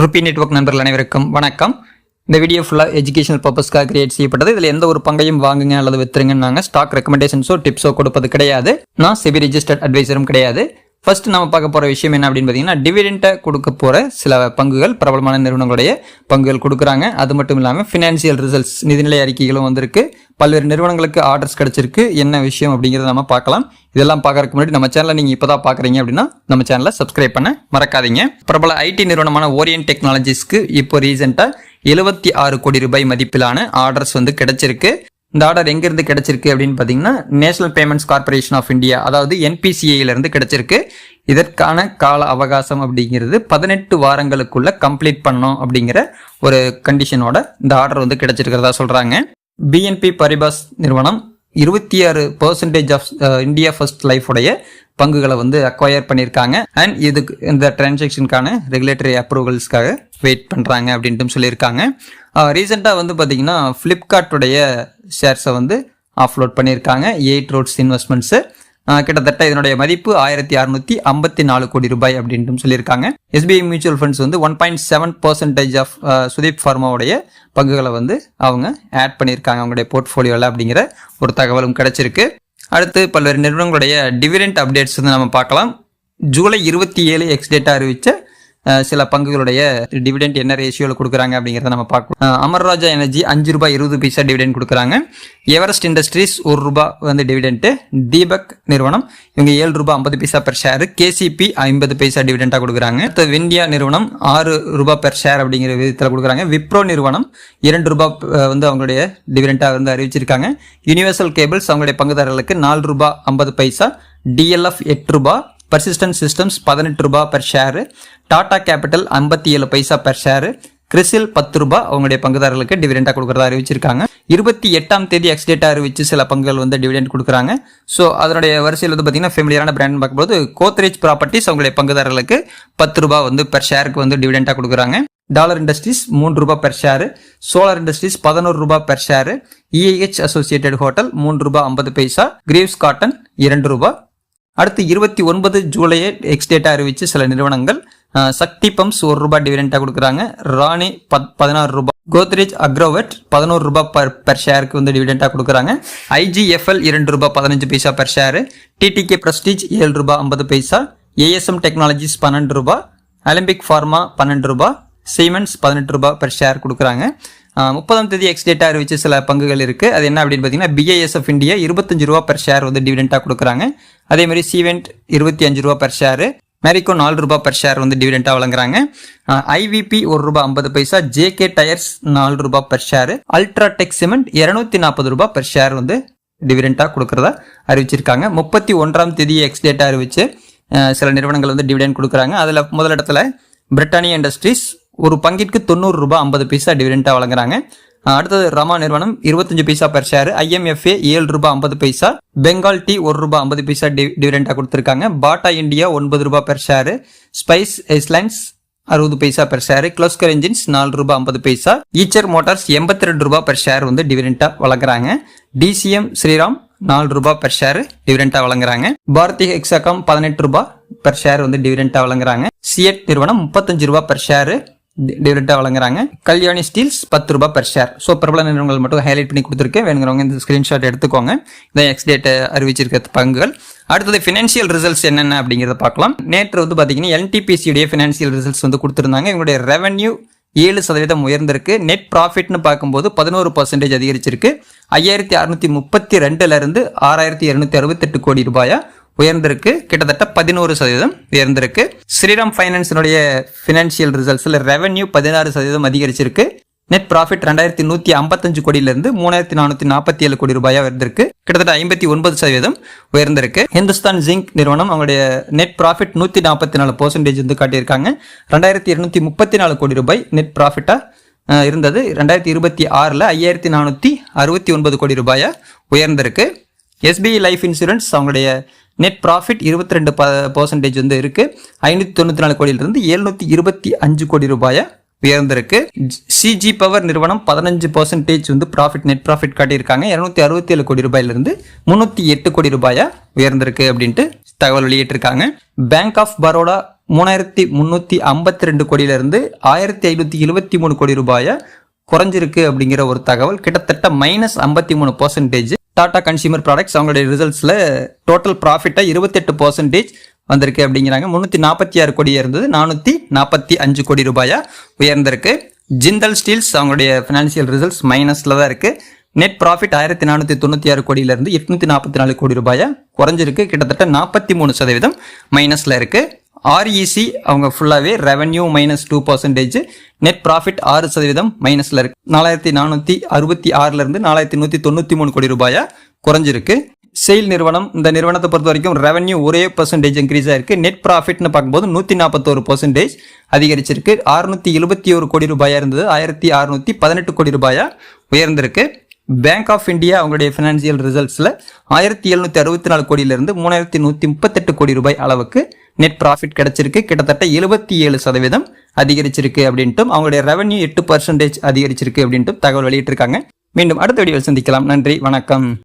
Rupee network நண்பர்கள் அனைவருக்கும் வணக்கம். இந்த வீடியோ ஃபுல்லாக எஜுகேஷனல் பர்பஸ்க்காக கிரியேட் செய்யப்பட்டது. இதில் எந்த ஒரு பங்கையும் வாங்குங்க அல்லது வித்துருங்கன்னு நாங்கள் ஸ்டாக் ரெக்கமெண்டேஷன்ஸோ டிப்ஸோ கொடுப்பது கிடையாது. நான் செபி ரிஜிஸ்டர்ட் அட்வைசரும் கிடையாது. ஃபர்ஸ்ட் நம்ம பார்க்க போகிற விஷயம் என்ன அப்படின்னு பார்த்தீங்கன்னா, டிவிடெண்டை கொடுக்க போகிற சில பங்குகள், பிரபலமான நிறுவனங்களுடைய பங்குகள் கொடுக்குறாங்க. அது மட்டும் இல்லாமல் ஃபினான்சியல் ரிசல்ட்ஸ், நிதிநிலை அறிக்கைகளும் வந்திருக்கு. பல்வேறு நிறுவனங்களுக்கு ஆர்டர்ஸ் கிடைச்சிருக்கு. என்ன விஷயம் அப்படிங்கிறத நம்ம பார்க்கலாம். இதெல்லாம் பார்க்கறதுக்கு முன்னாடி நம்ம சேனலை நீங்கள் இப்போ தான் பார்க்குறீங்க அப்படின்னா நம்ம சேனலை சப்ஸ்கிரைப் பண்ண மறக்காதீங்க. பிரபல ஐடி நிறுவனமான ஓரியன்ட் டெக்னாலஜிஸ்க்கு இப்போ ரீசெண்டாக 76 கோடி ரூபாய் மதிப்பிலான ஆர்டர்ஸ் வந்து கிடைச்சிருக்கு. இந்த ஆர்டர் எங்கிருந்து கிடைச்சிருக்கு அப்படின்னு பார்த்தீங்கன்னா, National Payments Corporation of India, அதாவது என்பிசிஐலேருந்து கிடைச்சிருக்கு. இதற்கான கால அவகாசம் அப்படிங்கிறது 18 வாரங்களுக்குள்ள கம்ப்ளீட் பண்ணணும் அப்படிங்கிற ஒரு கண்டிஷனோட இந்த ஆர்டர் வந்து கிடைச்சிருக்கிறதா சொல்றாங்க. பிஎன்பி பரிபாஸ் நிறுவனம் 26% ஆஃப் இந்தியா ஃபர்ஸ்ட் லைஃப் உடைய பங்குகளை வந்து அக்வயர் பண்ணியிருக்காங்க. அண்ட் இதுக்கு இந்த டிரான்சாக்ஷனுக்கான ரெகுலேட்டரி அப்ரூவல்ஸ்க்காக வெயிட் பண்ணுறாங்க அப்படின்ட்டு சொல்லியிருக்காங்க. ரீசெண்டாக வந்து பார்த்தீங்கன்னா ஃப்ளிப்கார்ட்டுடைய ஷேர்ஸை வந்து ஆஃப்லோட் பண்ணியிருக்காங்க 8 ரோட்ஸ் இன்வெஸ்ட்மெண்ட்ஸு. கிட்டத்தட்ட இதனுடைய மதிப்பு 1654 கோடி ரூபாய் அப்படின்ட்டு சொல்லியிருக்காங்க. எஸ்பிஐ மியூச்சுவல் ஃபண்ட்ஸ் வந்து 1.7% ஆஃப் சுதீப் ஃபார்மாவுடைய பங்குகளை வந்து அவங்க ஆட் பண்ணியிருக்காங்க அவங்களுடைய போர்ட்ஃபோலியோவில் அப்படிங்கிற ஒரு தகவலும் கிடைச்சிருக்கு. அடுத்து பல்வேறு நிறுவனங்களுடைய டிவிடெண்ட் அப்டேட்ஸ் வந்து நம்ம பார்க்கலாம். ஜூலை 27 எக்ஸ் டேட்டா அறிவித்த சில பங்குகளுடைய டிவிடெண்ட் என்ன ரேஷியோவில் கொடுக்குறாங்க அப்படிங்கிறத நம்ம பார்க்கலாம். அமர்ராஜா எனர்ஜி ₹5.20 டிவிடெண்ட் கொடுக்குறாங்க. எவரெஸ்ட் இண்டஸ்ட்ரீஸ் ₹1 வந்து டிவிடெண்ட். தீபக் நிறுவனம் இவங்க ₹7.50 பெர் ஷேர். கேசிபி 50 பைசா டிவிடெண்டாக கொடுக்குறாங்க. அடுத்து விந்தியா நிறுவனம் ₹6 பெர் ஷேர் அப்படிங்கிற விதத்தில் கொடுக்குறாங்க. விப்ரோ நிறுவனம் ₹2 வந்து அவங்களுடைய டிவிடெண்டாக வந்து அறிவிச்சிருக்காங்க. யூனிவர்சல் கேபிள்ஸ் அவங்களுடைய பங்குதாரர்களுக்கு ₹4.50. DLF ₹8. Persistent systems ₹18 per share. Tata capital 57 பைசா பெர் ஷேர். கிறிசில் ₹10 அவங்களுடைய பங்குதாரர்களுக்கு டிவிடெண்டாக கொடுக்குறதா அறிவிச்சிருக்காங்க. 28ஆம் தேதி எக்ஸ் டேட்டா அறிவிச்சு சில பங்குகள் வந்து டிவிடெண்ட் கொடுக்குறாங்க. ஸோ அதனுடைய வரிசையில் வந்து பார்த்தீங்கன்னா ஃபெமிலியரான பிராண்ட் பார்க்கும்போது கோத்ரேஜ் ப்ராப்பர்ட்டிஸ் அவங்களுடைய பங்குதாரர்களுக்கு ₹10 வந்து பெர் ஷேருக்கு வந்து டிவிடெண்டாக கொடுக்குறாங்க. Dollar industries ₹3 per share. Solar industries ₹11 per share. EIH associated hotel ₹3.50. கிரீவ்ஸ் cotton ₹2. அடுத்து 29 ஜூலை எக்ஸ் டேட்டா அறிவிச்சு சில நிறுவனங்கள். சக்தி பம்ப்ஸ் ₹1 டிவிடெண்டாக கொடுக்குறாங்க. ராணி ₹16. கோத்ரேஜ் அக்ரோவெட் ₹11 பெர் ஷேருக்கு வந்து டிவிடெண்டாக கொடுக்குறாங்க. IGFL ₹2.15 per share. TTK Prestige ₹7.50. ASM technologies ₹12. Alembic pharma ₹12. Siemens ₹18 per share கொடுக்குறாங்க. 30ஆம் தேதி எக்ஸ் டேட்டா அறிவிச்சு சில பங்குகள் இருக்கு. அது என்ன அப்படின்னு பார்த்தீங்கன்னா, பிஐஎஸ்எஃப் இந்தியா ₹25 பெர் ஷேர் வந்து டிவிடெண்டாக கொடுக்குறாங்க. அதே மாதிரி சீவெண்ட் ₹25 per share. Marico $4 per share வந்து டிவிடெண்டாக வழங்குறாங்க. IVP ₹1.50. JK tyres $4 per share. UltraTech cement ₹240 per share வந்து டிவிடெண்டாக கொடுக்கறதா அறிவிச்சிருக்காங்க. 31ஆம் தேதி எக்ஸ் டேட்டா அறிவிச்சு சில நிறுவனங்கள் வந்து டிவிடெண்ட் கொடுக்குறாங்க. அதில் முதலிடத்துல பிரிட்டானியா இண்டஸ்ட்ரீஸ் ஒரு பங்கிற்கு ₹90.50 டிவிடெண்டாக வழங்குறாங்க. அடுத்தது ரமா நிறுவனம் 25 paisa per share. IMFA ₹7.50. Bengal tea ₹1.50 டிவிடெண்டாக கொடுத்துருக்காங்க. Bata India ₹9 per share. Spice Islands 60 paisa per share. Kirloskar engines ₹4.50. Eicher motors ₹82 per share வந்து டிவிடெண்டாக வழங்குறாங்க. டிசிஎம் ஸ்ரீராம் $4 பெர் ஷேர் டிவிடெண்டாக வழங்குறாங்க. பாரதி ஹெக்ஸாகாம் ₹18 பெர் ஷேர் வந்து டிவிடெண்டாக வழங்குறாங்க. சிஎட் நிறுவனம் ₹35 பெர் ஷேர் டிவிடெண்டாக வழங்குறாங்க. Kalyani Steeles ₹10 per share. So பிரபல நிறுவனங்கள் மட்டும் ஹைலைட் பண்ணி கொடுத்துருக்கேன். வேணுங்கிறவங்க இந்த ஸ்கிரீன்ஷாட் எடுத்துக்கோங்க. இந்த எக்ஸ் டேட் அறிவிச்சிருக்க பங்குகள். அடுத்தது ஃபினான்ஷியல் ரிசல்ட்ஸ் என்னென்ன அப்படிங்கிறத பார்க்கலாம். நேற்று வந்து பார்த்தீங்கன்னா என்டிபிசியுடைய ஃபினான்ஷியல் ரிசல்ட்ஸ் வந்து கொடுத்துருந்தாங்க. இவங்களுடைய ரெவன்யூ 7% உயர்ந்திருக்கு. நெட் ப்ராஃபிட்னு பார்க்கும்போது 11% அதிகரிச்சிருக்கு. 5632 இருந்து 6268 கோடி ரூபாயா உயர்ந்திருக்கு. கிட்டத்தட்ட 11% உயர்ந்திருக்கு. ஸ்ரீராம் ஃபைனான்ஸினுடைய ஃபினான்ஷியல் ரிசல்ட்ஸில் ரெவன்யூ 16% அதிகரிச்சிருக்கு. நெட் ப்ராஃபிட் 2155 கோடியிலிருந்து 3447 கோடி ரூபாயா உயர்ந்திருக்கு. கிட்டத்தட்ட 59% உயர்ந்திருக்கு. ஹிந்துஸ்தான் ஜிங்க் நிறுவனம் அவங்களுடைய நெட் ப்ராஃபிட் 144% வந்து காட்டியிருக்காங்க. 2234 கோடி ரூபாய் நெட் ப்ராஃபிட்டா இருந்தது. 2026 5469 கோடி ரூபாயா உயர்ந்திருக்கு. எஸ்பிஐ லைஃப் இன்சூரன்ஸ் அவங்களுடைய நெட் ப்ராஃபிட் 22% வந்து இருக்கு. 594 கோடியிலிருந்து 725 கோடி ரூபாயா உயர்ந்திருக்கு. சிஜி பவர் நிறுவனம் 15% வந்து ப்ராஃபிட் நெட் ப்ராஃபிட் காட்டியிருக்காங்க. 267 கோடி ரூபாயிலிருந்து 308 கோடி ரூபாயா உயர்ந்திருக்கு அப்படின்ட்டு தகவல் வெளியிட்டிருக்காங்க. பேங்க் ஆஃப் பரோடா 3352 கோடியிலிருந்து 1573 கோடி ரூபாயை குறைஞ்சிருக்கு அப்படிங்கிற ஒரு தகவல். கிட்டத்தட்ட -53%. டாடா கன்சியூமர் ப்ராடக்ட்ஸ் அவங்களுடைய ரிசல்ட்ஸில் டோட்டல் ப்ராஃபிட்டை 28% வந்திருக்கு அப்படிங்கிறாங்க. 346 கோடியாக இருந்தது 445 கோடி ரூபாயா உயர்ந்திருக்கு. ஜிந்தல் ஸ்டீல்ஸ் அவங்களுடைய ஃபினான்சியல் ரிசல்ட்ஸ் மைனஸில் தான் இருக்குது. நெட் ப்ராஃபிட் 1496 கோடியிலிருந்து 844 கோடி ரூபாயா குறைஞ்சிருக்கு. கிட்டத்தட்ட 43% மைனஸில் இருக்குது. ஆர்இசி அவங்க ஃபுல்லாகவே ரெவன்யூ -2%, நெட் ப்ராஃபிட் 6% மைனஸில் இருக்கு. 4466 4193 கோடி ரூபாயா குறைஞ்சிருக்கு. செயில் நிறுவனம், இந்த நிறுவனத்தை பொறுத்த வரைக்கும் ரெவன்யூ ஒரே % இன்க்ரீஸ் ஆயிருக்கு. நெட் ப்ராஃபிட்னு பார்க்கும்போது 141% அதிகரிச்சிருக்கு. 671 கோடி ரூபாயா இருந்தது 1618 கோடி ரூபாயா உயர்ந்திருக்கு. பேங்க் ஆஃப் இந்தியா அவங்களுடைய ஃபினான்சியல் ரிசல்ட்ஸில் 1764 கோடியிலிருந்து 3138 கோடி ரூபாய் அளவுக்கு நெட் ப்ராஃபிட் கிடைச்சிருக்கு. கிட்டத்தட்ட 77% அதிகரிச்சிருக்கு அப்படின்ட்டும் அவங்களுடைய ரெவன்யூ 8% அதிகரிச்சிருக்கு அப்படின்ட்டும் தகவல் வெளியிட்டிருக்காங்க. மீண்டும் அடுத்த வீடியோவில் சந்திக்கலாம். நன்றி, வணக்கம்.